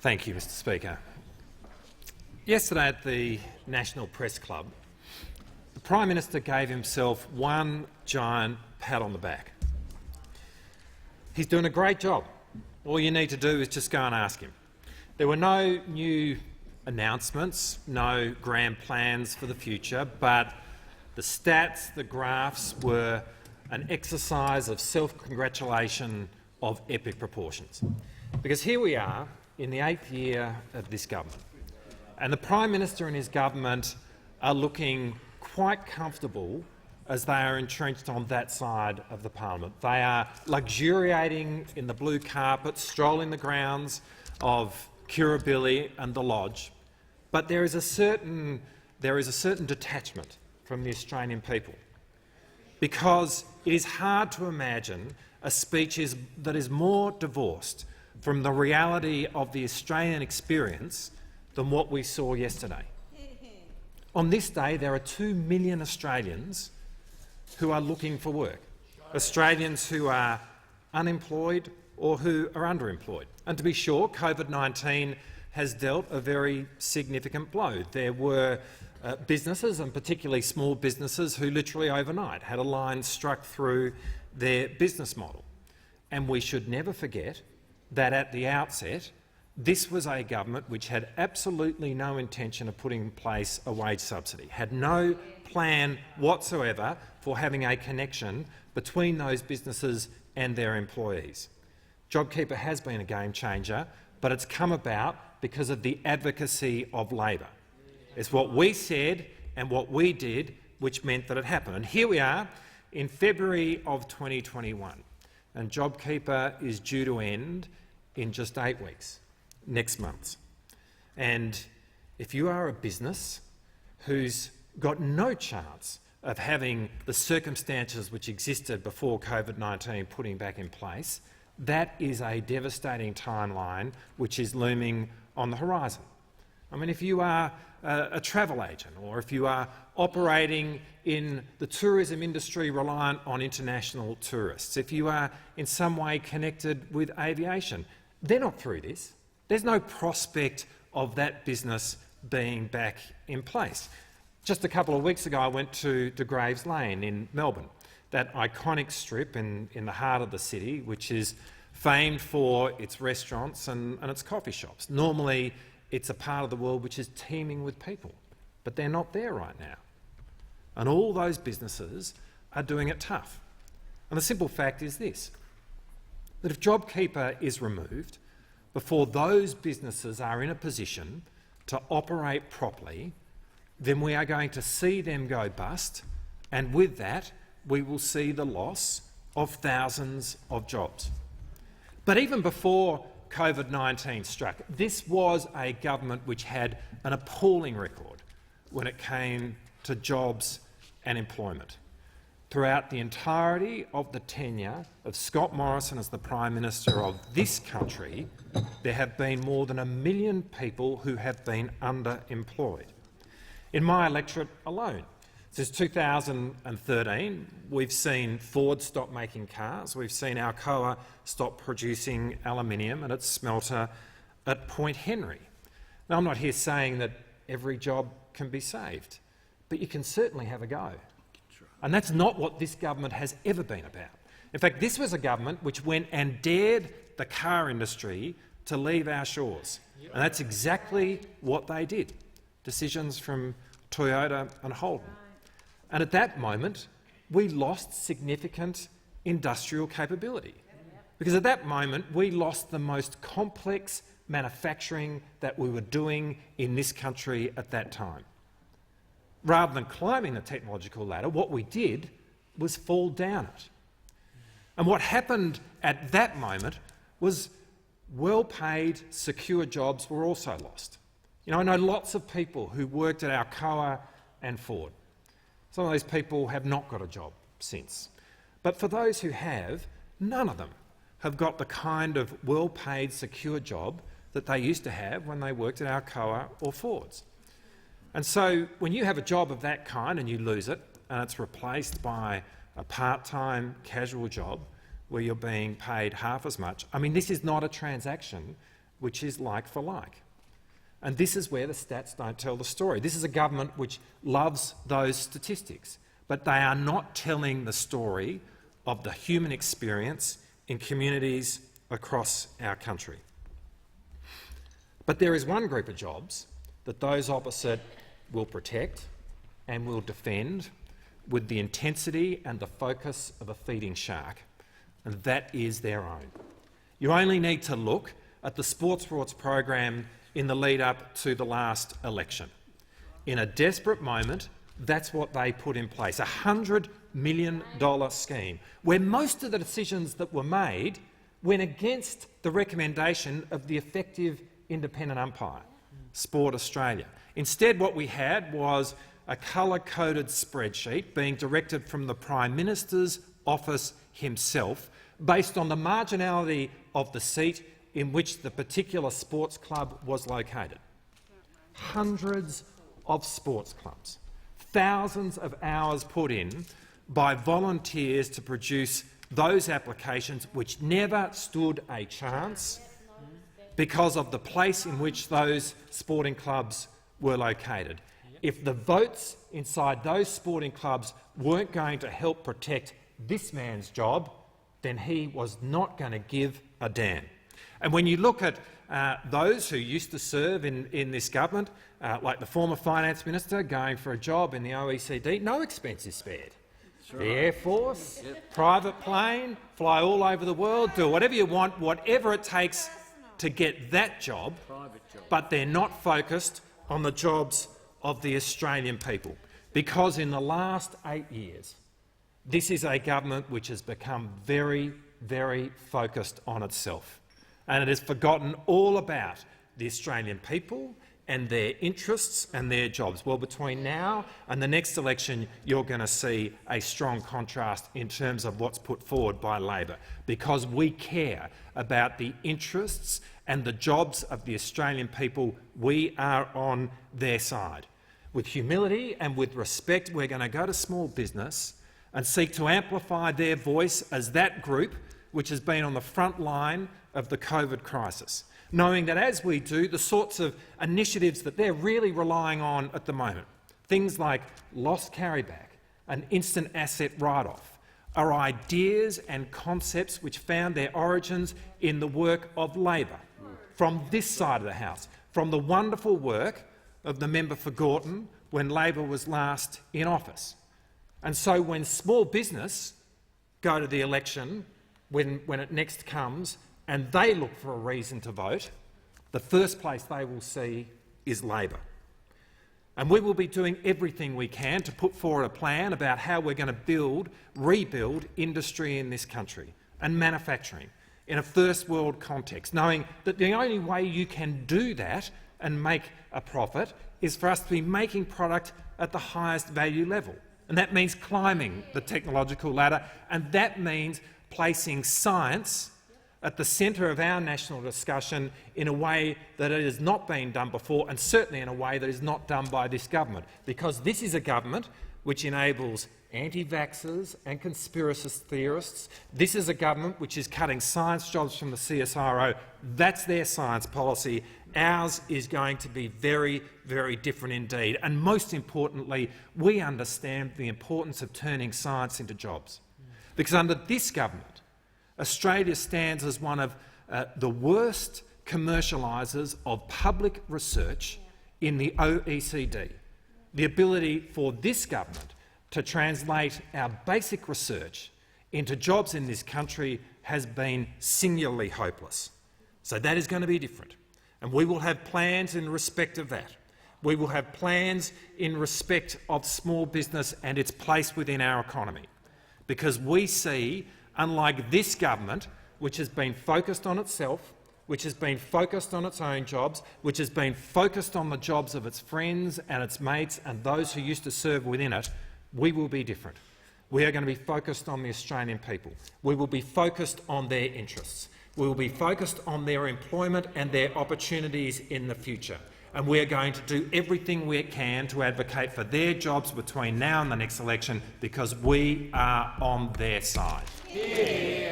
Thank you, Mr Speaker. Yesterday at the National Press Club, the Prime Minister gave himself one giant pat on the back. He's doing a great job. All you need to do is just go and ask him. There were no new announcements, no grand plans for the future, but the stats, the graphs were an exercise of self-congratulation of epic proportions. Because here we are in the 8th year of this government, and the Prime Minister and his government are looking quite comfortable as they are entrenched on that side of the parliament. They are luxuriating in the blue carpet, strolling the grounds of Kirribilli and the Lodge, but there is a certain detachment from the Australian people, because it is hard to imagine a speech that is more divorced from the reality of the Australian experience than what we saw yesterday. On this day, there are 2 million Australians who are looking for work, Australians who are unemployed or who are underemployed. And to be sure, COVID-19 has dealt a very significant blow. There were businesses, and particularly small businesses, who literally overnight had a line struck through their business model. And we should never forget that at the outset, this was a government which had absolutely no intention of putting in place a wage subsidy, had no plan whatsoever for having a connection between those businesses and their employees. JobKeeper has been a game changer, but it's come about because of the advocacy of Labor. It's what we said and what we did which meant that it happened. And here we are in February of 2021, and JobKeeper is due to end in just 8 weeks, next month. And if you are a business who's got no chance of having the circumstances which existed before COVID-19 putting back in place, that is a devastating timeline which is looming on the horizon. I mean, if you are a travel agent, or if you are operating in the tourism industry reliant on international tourists, if you are in some way connected with aviation, they're not through this. There's no prospect of that business being back in place. Just a couple of weeks ago, I went to De Graves Lane in Melbourne, that iconic strip in the heart of the city, which is famed for its restaurants and its coffee shops. Normally, it's a part of the world which is teeming with people, but they're not there right now. And all those businesses are doing it tough. And the simple fact is this, that if JobKeeper is removed before those businesses are in a position to operate properly, then we are going to see them go bust, and with that we will see the loss of thousands of jobs. But even before COVID-19 struck, this was a government which had an appalling record when it came to jobs and employment. Throughout the entirety of the tenure of Scott Morrison as the Prime Minister of this country, there have been more than 1 million people who have been underemployed. In my electorate alone, since 2013, we've seen Ford stop making cars, we've seen Alcoa stop producing aluminium at its smelter at Point Henry. Now, I'm not here saying that every job can be saved, but you can certainly have a go. And that's not what this government has ever been about. In fact, this was a government which went and dared the car industry to leave our shores. And that's exactly what they did. Decisions from Toyota and Holden. And at that moment, we lost significant industrial capability. Because at that moment, we lost the most complex manufacturing that we were doing in this country at that time. Rather than climbing the technological ladder, what we did was fall down it. And what happened at that moment was well-paid, secure jobs were also lost. You know, I know lots of people who worked at Alcoa and Ford. Some of those people have not got a job since. But for those who have, none of them have got the kind of well-paid, secure job that they used to have when they worked at Alcoa or Ford's. And so when you have a job of that kind and you lose it, and it's replaced by a part-time casual job where you're being paid half as much, I mean, this is not a transaction which is like for like. And this is where the stats don't tell the story. This is a government which loves those statistics, but they are not telling the story of the human experience in communities across our country. But there is one group of jobs that those opposite will protect and will defend with the intensity and the focus of a feeding shark, and that is their own. You only need to look at the Sports Rorts program in the lead-up to the last election. In a desperate moment, that's what they put in place, a $100 million scheme, where most of the decisions that were made went against the recommendation of the effective independent umpire, Sport Australia. Instead, what we had was a colour-coded spreadsheet being directed from the Prime Minister's office himself, based on the marginality of the seat in which the particular sports club was located. Hundreds of sports clubs, thousands of hours put in by volunteers to produce those applications which never stood a chance because of the place in which those sporting clubs were located. If the votes inside those sporting clubs weren't going to help protect this man's job, then he was not going to give a damn. And when you look at those who used to serve in this government, like the former finance minister going for a job in the OECD, no expense is spared. The Air Force, private plane, fly all over the world, do whatever you want, whatever it takes to get that job, but they're not focused on the jobs of the Australian people. Because in the last 8 years, this is a government which has become very, very focused on itself. And it has forgotten all about the Australian people and their interests and their jobs. Well, between now and the next election, you're going to see a strong contrast in terms of what's put forward by Labor, because we care about the interests and the jobs of the Australian people. We are on their side. With humility and with respect, we're going to go to small business and seek to amplify their voice as that group which has been on the front line of the COVID crisis, knowing that as we do, the sorts of initiatives that they're really relying on at the moment, things like lost carryback and instant asset write-off, are ideas and concepts which found their origins in the work of Labor, from this side of the House, from the wonderful work of the member for Gorton when Labor was last in office. And so when small business go to the election, when it next comes, and they look for a reason to vote, the first place they will see is Labor. And we will be doing everything we can to put forward a plan about how we're going to rebuild industry in this country and manufacturing in a first world context, knowing that the only way you can do that and make a profit is for us to be making product at the highest value level. And that means climbing the technological ladder, and that means placing science at the centre of our national discussion in a way that it has not been done before, and certainly in a way that is not done by this government, because this is a government which enables anti-vaxxers and conspiracist theorists. This is a government which is cutting science jobs from the CSIRO. That's their science policy. Ours is going to be very, very different indeed. And most importantly, we understand the importance of turning science into jobs. Because under this government, Australia stands as one of the worst commercialisers of public research in the OECD. The ability for this government to translate our basic research into jobs in this country has been singularly hopeless. So that is going to be different. And we will have plans in respect of that. We will have plans in respect of small business and its place within our economy. Because we see, unlike this government, which has been focused on itself, which has been focused on its own jobs, which has been focused on the jobs of its friends and its mates and those who used to serve within it, we will be different. We are going to be focused on the Australian people. We will be focused on their interests. We will be focused on their employment and their opportunities in the future. And we are going to do everything we can to advocate for their jobs between now and the next election, because we are on their side. Yeah.